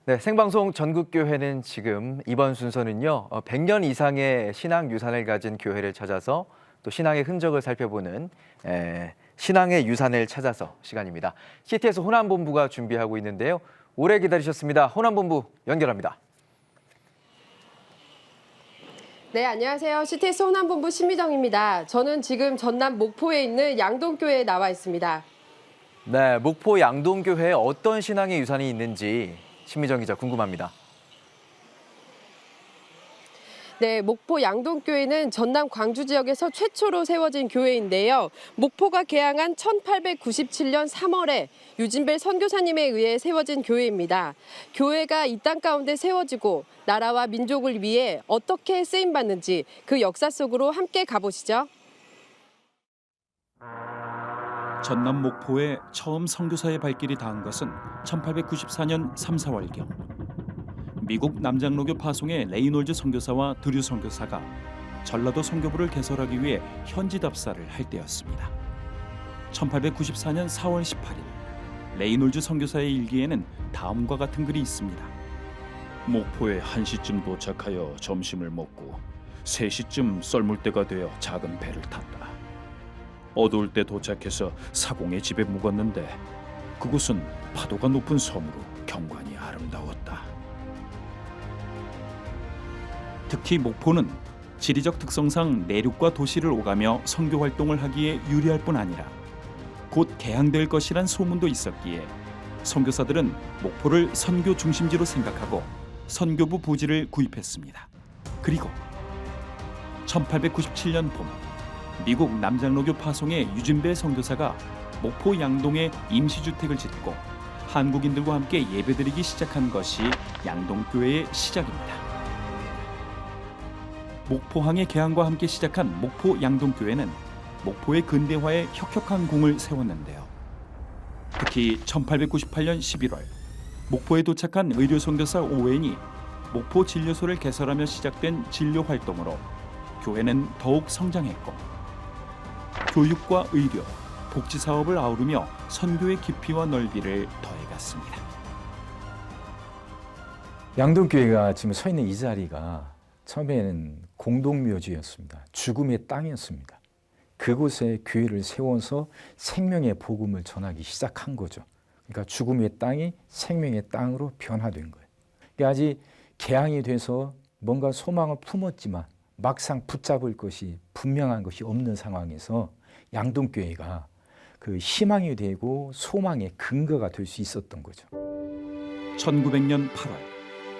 네, 생방송 전국교회는 지금 이번 순서는요, 100년 이상의 신앙 유산을 가진 교회를 찾아서 또 신앙의 흔적을 살펴보는 신앙의 유산을 찾아서 시간입니다. CTS 호남본부가 준비하고 있는데요. 오래 기다리셨습니다. 호남본부 연결합니다. 네, 안녕하세요. CTS 호남본부 신미정입니다. 저는 지금 전남 목포에 있는 양동교회에 나와 있습니다. 네, 목포 양동교회에 어떤 신앙의 유산이 있는지 신미정 기자 궁금합니다. 네, 목포 양동교회는 전남 광주 지역에서 최초로 세워진 교회인데요. 목포가 개항한 1897년 3월에 유진벨 선교사님에 의해 세워진 교회입니다. 교회가 이 땅 가운데 세워지고 나라와 민족을 위해 어떻게 쓰임받는지 그 역사 속으로 함께 가보시죠. 전남 목포에 처음 선교사의 발길이 닿은 것은 1894년 3, 4월경. 미국 남장로교 파송의 레이놀즈 선교사와 드류 선교사가 전라도 선교부를 개설하기 위해 현지 답사를 할 때였습니다. 1894년 4월 18일 레이놀즈 선교사의 일기에는 다음과 같은 글이 있습니다. 목포에 1시쯤 도착하여 점심을 먹고 3시쯤 썰물대가 되어 작은 배를 탔다. 어두울 때 도착해서 사공의 집에 묵었는데 그곳은 파도가 높은 섬으로 경관이 아름다웠다. 특히 목포는 지리적 특성상 내륙과 도시를 오가며 선교 활동을 하기에 유리할 뿐 아니라 곧 개항될 것이란 소문도 있었기에 선교사들은 목포를 선교 중심지로 생각하고 선교부 부지를 구입했습니다. 그리고 1897년 봄 미국 남장로교 파송의 유진벨 선교사가 목포 양동에 임시주택을 짓고 한국인들과 함께 예배드리기 시작한 것이 양동교회의 시작입니다. 목포항의 개항과 함께 시작한 목포 양동교회는 목포의 근대화에 혁혁한 공을 세웠는데요. 특히 1898년 11월 목포에 도착한 의료 선교사 오웬이 목포 진료소를 개설하며 시작된 진료 활동으로 교회는 더욱 성장했고 교육과 의료, 복지 사업을 아우르며 선교의 깊이와 넓이를 더해갔습니다. 양동교회가 지금 서 있는 이 자리가 처음에는 공동묘지였습니다. 죽음의 땅이었습니다. 그곳에 교회를 세워서 생명의 복음을 전하기 시작한 거죠. 그러니까 죽음의 땅이 생명의 땅으로 변화된 거예요. 그러니까 아직 개항이 돼서 뭔가 소망을 품었지만 막상 붙잡을 것이 분명한 것이 없는 상황에서 양동교회가 그 희망이 되고 소망의 근거가 될 수 있었던 거죠. 1900년 8월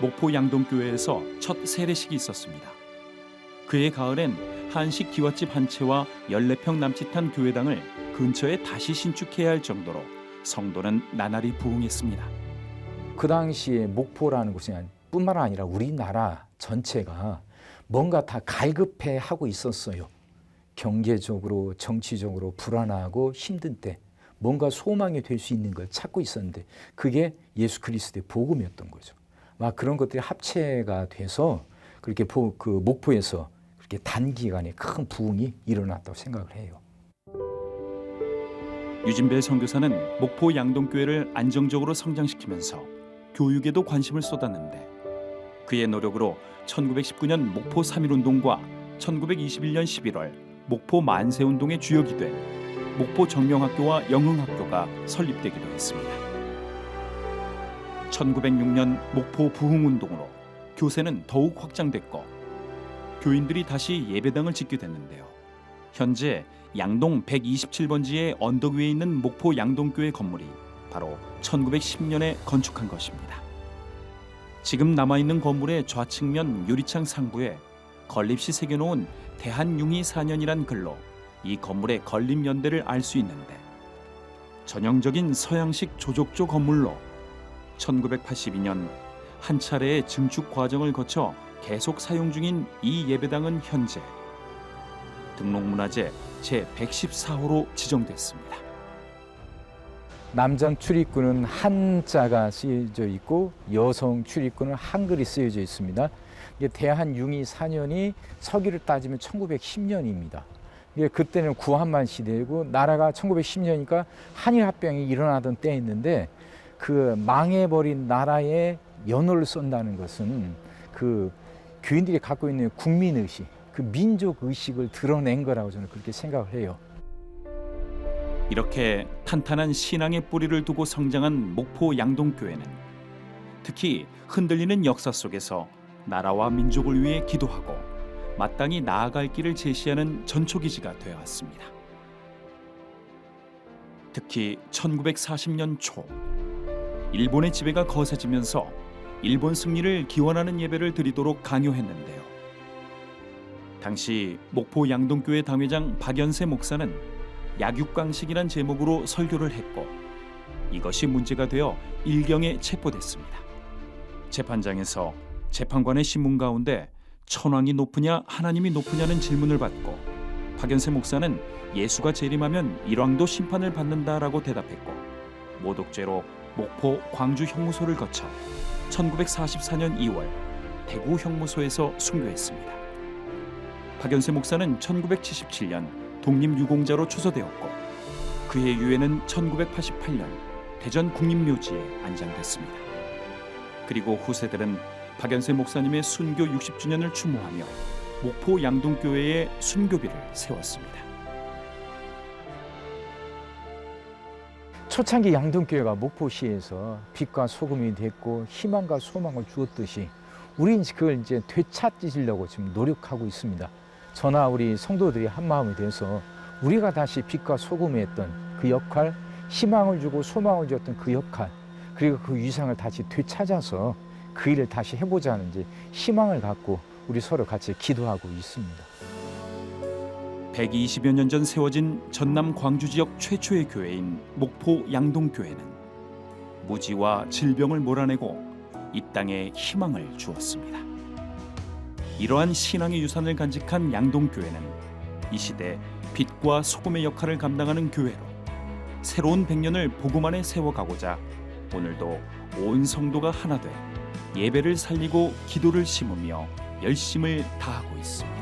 목포 양동교회에서 첫 세례식이 있었습니다. 그해 가을엔 한식 기와집 한 채와 14평 남짓한 교회당을 근처에 다시 신축해야 할 정도로 성도는 나날이 부흥했습니다. 그 당시에 목포라는 곳이 뿐만 아니라 우리나라 전체가 뭔가 다 갈급해하고 있었어요. 경제적으로 정치적으로 불안하고 힘든 때 뭔가 소망이 될 수 있는 걸 찾고 있었는데 그게 예수 그리스도의 복음이었던 거죠. 막 그런 것들이 합체가 돼서 그렇게 그 목포에서 그렇게 단기간에 큰 부흥이 일어났다고 생각을 해요. 유진벨 선교사는 목포 양동교회를 안정적으로 성장시키면서 교육에도 관심을 쏟았는데 그의 노력으로 1919년 목포 3.1운동과 1921년 11월 목포 만세운동의 주역이 된 목포 정명학교와 영흥학교가 설립되기도 했습니다. 1906년 목포 부흥운동으로 교세는 더욱 확장됐고 교인들이 다시 예배당을 짓게 됐는데요. 현재 양동 127번지의 언덕 위에 있는 목포 양동교회 건물이 바로 1910년에 건축한 것입니다. 지금 남아있는 건물의 좌측면 유리창 상부에 건립시 새겨놓은 대한융희 4년이란 글로 이 건물의 건립 연대를 알 수 있는데 전형적인 서양식 조족조 건물로 1982년 한 차례의 증축 과정을 거쳐 계속 사용 중인 이 예배당은 현재 등록문화재 제114호로 지정됐습니다. 남성 출입구는 한자가 쓰여져 있고 여성 출입구는 한글이 쓰여져 있습니다. 이게 대한융희 4년이 서기를 따지면 1910년입니다. 그때는 구한말 시대이고 나라가 1910년이니까 한일 합병이 일어나던 때였는데 그 망해버린 나라의 연호를 쏜다는 것은 그 교인들이 갖고 있는 국민의식, 그 민족의식을 드러낸 거라고 저는 그렇게 생각을 해요. 이렇게 탄탄한 신앙의 뿌리를 두고 성장한 목포 양동교회는 특히 흔들리는 역사 속에서 나라와 민족을 위해 기도하고 마땅히 나아갈 길을 제시하는 전초기지가 되어 왔습니다. 특히 1940년 초 일본의 지배가 거세지면서 일본 승리를 기원하는 예배를 드리도록 강요했는데요. 당시 목포 양동교회 당회장 박연세 목사는 약육강식이란 제목으로 설교를 했고 이것이 문제가 되어 일경에 체포됐습니다. 재판장에서 재판관의 신문 가운데 천왕이 높으냐 하나님이 높으냐는 질문을 받고 박연세 목사는 예수가 재림하면 일왕도 심판을 받는다라고 대답했고 모독죄로 목포 광주 형무소를 거쳐 1944년 2월 대구 형무소에서 순교했습니다. 박연세 목사는 1977년 독립유공자로 추서되었고 그의 유해는 1988년 대전 국립묘지에 안장됐습니다. 그리고 후세들은 박연세 목사님의 순교 60주년을 추모하며 목포 양동교회의 순교비를 세웠습니다. 초창기 양동교회가 목포시에서 빛과 소금이 됐고 희망과 소망을 주었듯이 우리는 그걸 이제 되찾으려고 지금 노력하고 있습니다. 저나 우리 성도들이 한 마음이 돼서 우리가 다시 빛과 소금이 했던 그 역할, 희망을 주고 소망을 줬던 그 역할, 그리고 그 위상을 다시 되찾아서 그 일을 다시 해보자는 이제 희망을 갖고 우리 서로 같이 기도하고 있습니다. 120여 년 전 세워진 전남 광주 지역 최초의 교회인 목포 양동교회는 무지와 질병을 몰아내고 이 땅에 희망을 주었습니다. 이러한 신앙의 유산을 간직한 양동교회는 이 시대 빛과 소금의 역할을 감당하는 교회로 새로운 100년을 복음 안에 세워가고자 오늘도 온 성도가 하나 돼 예배를 살리고 기도를 심으며 열심을 다하고 있습니다.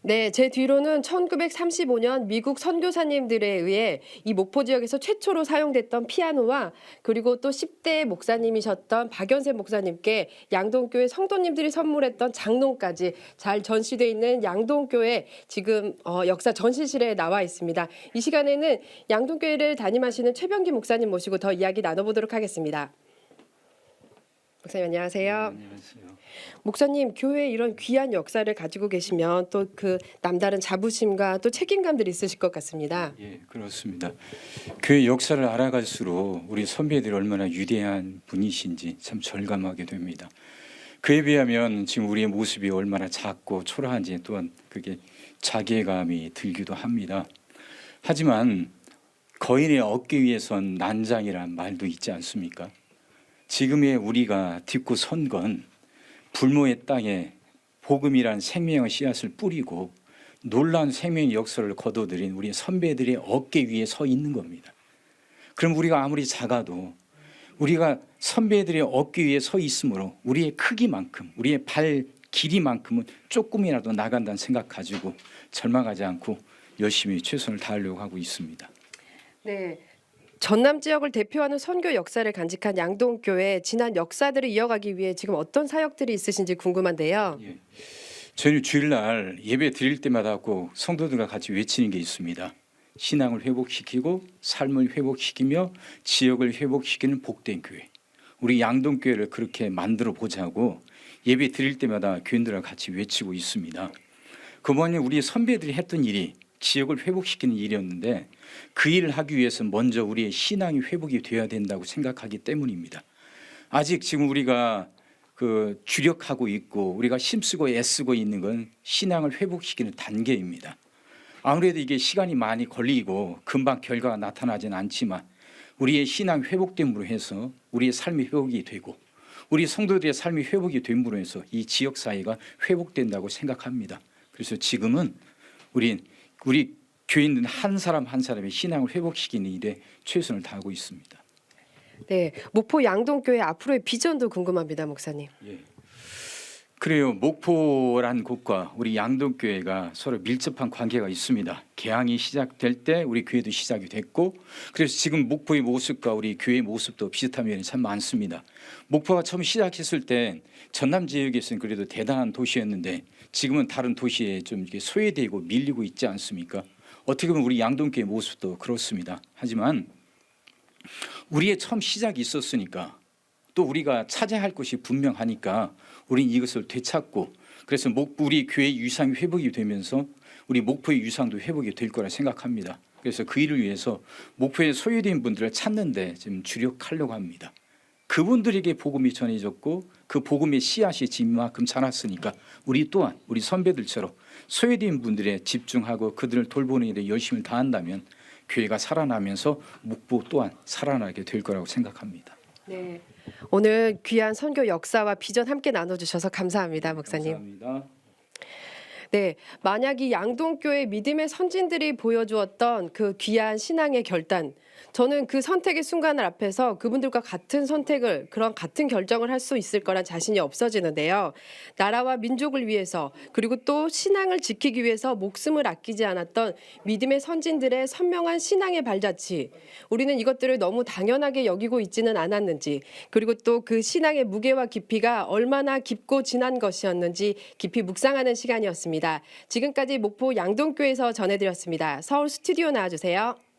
네, 제 뒤로는 1935년 미국 선교사님들에 의해 이 목포 지역에서 최초로 사용됐던 피아노와 그리고 또 10대 목사님이셨던 박연세 목사님께 양동교회 성도님들이 선물했던 장롱까지 잘 전시되어 있는 양동교회 지금 역사 전시실에 나와 있습니다. 이 시간에는 양동교회를 담임하시는 최병기 목사님 모시고 더 이야기 나눠보도록 하겠습니다. 목사님 안녕하세요. 안녕하세요. 목사님, 교회에 이런 귀한 역사를 가지고 계시면 또 그 남다른 자부심과 또 책임감들이 있으실 것 같습니다. 예, 그렇습니다. 교회 역사를 알아갈수록 우리 선배들이 얼마나 위대한 분이신지 참 절감하게 됩니다. 그에 비하면 지금 우리의 모습이 얼마나 작고 초라한지 또한 그게 자괴감이 들기도 합니다. 하지만 거인의 어깨 위에 선 난장이란 말도 있지 않습니까? 지금의 우리가 딛고 선 건 불모의 땅에 복음이란 생명의 씨앗을 뿌리고 놀라운 생명의 역사를 거둬들인 우리 선배들의 어깨 위에 서 있는 겁니다. 그럼 우리가 아무리 작아도 우리가 선배들의 어깨 위에 서 있으므로 우리의 크기만큼 우리의 발 길이만큼은 조금이라도 나간다는 생각 가지고 절망하지 않고 열심히 최선을 다하려고 하고 있습니다. 네. 전남 지역을 대표하는 선교 역사를 간직한 양동교회 지난 역사들을 이어가기 위해 지금 어떤 사역들이 있으신지 궁금한데요. 예. 저희는 주일날 예배 드릴 때마다 꼭 성도들과 같이 외치는 게 있습니다. 신앙을 회복시키고 삶을 회복시키며 지역을 회복시키는 복된 교회. 우리 양동교회를 그렇게 만들어 보자고 예배 드릴 때마다 교인들과 같이 외치고 있습니다. 그 뭐냐 우리 선배들이 했던 일이 지역을 회복시키는 일이었는데 그 일을 하기 위해서 먼저 우리의 신앙이 회복이 되어야 된다고 생각하기 때문입니다. 아직 지금 우리가 주력하고 있고 우리가 힘쓰고 애쓰고 있는 건 신앙을 회복시키는 단계입니다. 아무래도 이게 시간이 많이 걸리고 금방 결과가 나타나지는 않지만 우리의 신앙 회복됨으로 해서 우리의 삶이 회복이 되고 우리 성도들의 삶이 회복이 됨으로 해서 이 지역 사회가 회복된다고 생각합니다. 그래서 지금은 우리 교인들 한 사람 한 사람의 신앙을 회복시키는 일에 최선을 다하고 있습니다. 네, 목포 양동교회 앞으로의 비전도 궁금합니다, 목사님. 예. 그래요. 목포란 곳과 우리 양동교회가 서로 밀접한 관계가 있습니다. 개항이 시작될 때 우리 교회도 시작이 됐고, 그래서 지금 목포의 모습과 우리 교회의 모습도 비슷한 면이 참 많습니다. 목포가 처음 시작했을 때 전남 지역에서는 그래도 대단한 도시였는데 지금은 다른 도시에 좀 이렇게 소외되고 밀리고 있지 않습니까? 어떻게 보면 우리 양동교회 모습도 그렇습니다. 하지만 우리의 처음 시작이 있었으니까, 또 우리가 찾아야 할 것이 분명하니까 우리는 이것을 되찾고, 그래서 우리 교회의 유상이 회복이 되면서 우리 목포의 유상도 회복이 될 거라 생각합니다. 그래서 그 일을 위해서 목포에 소외된 분들을 찾는 데 지금 주력하려고 합니다. 그분들에게 복음이 전해졌고 그 복음의 씨앗이 지금 이만큼 자랐으니까 우리 또한 우리 선배들처럼 소외된 분들에 집중하고 그들을 돌보는 일에 열심을 다한다면 교회가 살아나면서 목포 또한 살아나게 될 거라고 생각합니다. 네. 오늘 귀한 선교 역사와 비전 함께 나눠주셔서 감사합니다, 목사님. 감사합니다. 네, 만약 이 양동교회 믿음의 선진들이 보여주었던 그 귀한 신앙의 결단, 저는 그 선택의 순간을 앞에서 그분들과 같은 선택을, 그런 같은 결정을 할 수 있을 거란 자신이 없어지는데요. 나라와 민족을 위해서, 그리고 또 신앙을 지키기 위해서 목숨을 아끼지 않았던 믿음의 선진들의 선명한 신앙의 발자취, 우리는 이것들을 너무 당연하게 여기고 있지는 않았는지, 그리고 또 그 신앙의 무게와 깊이가 얼마나 깊고 진한 것이었는지 깊이 묵상하는 시간이었습니다. 지금까지 목포 양동교에서 전해드렸습니다. 서울 스튜디오 나와주세요.